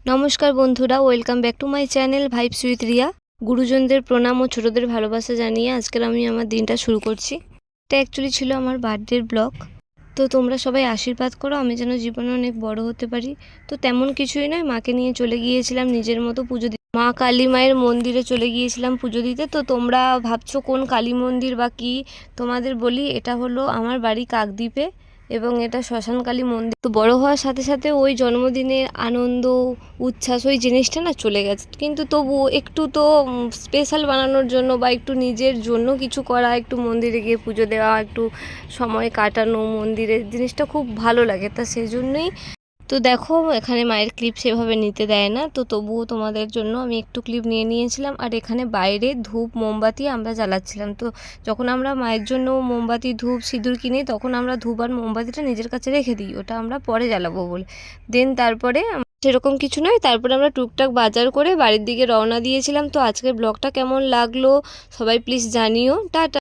নমস্কার বন্ধুরা, welcome back to my channel vibes with Riya. গুরুজনদের প্রণাম ও ছোটদের ভালোবাসা জানিয়ে আজকের আমি আমার দিনটা শুরু করছি। এটা অ্যাকচুয়ালি ছিল আমার বার্থডের ব্লগ। তো তোমরা সবাই আশীর্বাদ করো আমি যেন জীবনে অনেক বড় হতে পারি। তো তেমন কিছুই নয়, মাকে নিয়ে চলে গিয়েছিলাম নিজের মতো পুজো দিতে। মা কালী মায়ের মন্দিরে চলে গিয়েছিলাম পুজো দিতে। তো তোমরা ভাবছো কোন কালী মন্দির বা কী, তোমাদের বলি এটা হলো আমার বাড়ি কাকদ্বীপে এবং এটা শ্মশানকালী মন্দির। তো বড় হওয়ার সাথে সাথে ওই জন্মদিনের আনন্দ উচ্ছ্বাস ওই জিনিসটা না চলে গেছে, কিন্তু তবুও একটু তো স্পেশাল বানানোর জন্য বা একটু নিজের জন্য কিছু করা, একটু মন্দিরে গিয়ে পুজো দেওয়া, একটু সময় কাটানো মন্দিরের জিনিসটা খুব ভালো লাগে। তা সেই জন্যই তো দেখো এখানে মায়ের ক্লিপ সেভাবে নিতে দেয় না, তো তবুও তোমাদের জন্য আমি একটু ক্লিপ নিয়ে নিয়েছিলাম। আর এখানে বাইরে ধূপ মোমবাতি আমরা জ্বালাচ্ছিলাম। তো যখন আমরা মায়ের জন্য মোমবাতি ধূপ সিঁদুর কিনি তখন আমরা ধূপ আর মোমবাতিটা নিজের কাছে রেখে দিই, ওটা আমরা পরে জ্বালাবো বলে। দেন তারপরে সেরকম কিছু নয়, তারপরে আমরা টুকটাক বাজার করে বাড়ির দিকে রওনা দিয়েছিলাম। তো আজকের ব্লগটা কেমন লাগলো সবাই প্লিজ জানিও। টাটা।